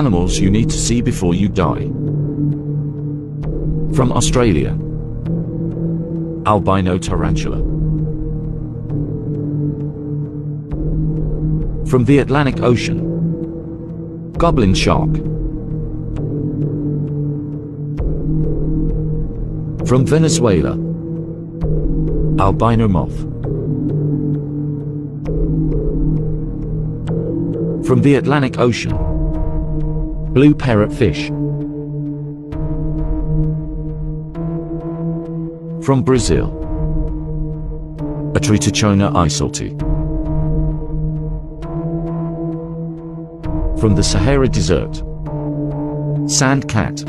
Animals you need to see before you die. From Australia, albino tarantula. From the Atlantic Ocean, goblin shark. From Venezuela, albino moth. From the Atlantic Ocean, blue parrotfish. From Brazil, a Tritechona isolti. From the Sahara Desert, sand cat.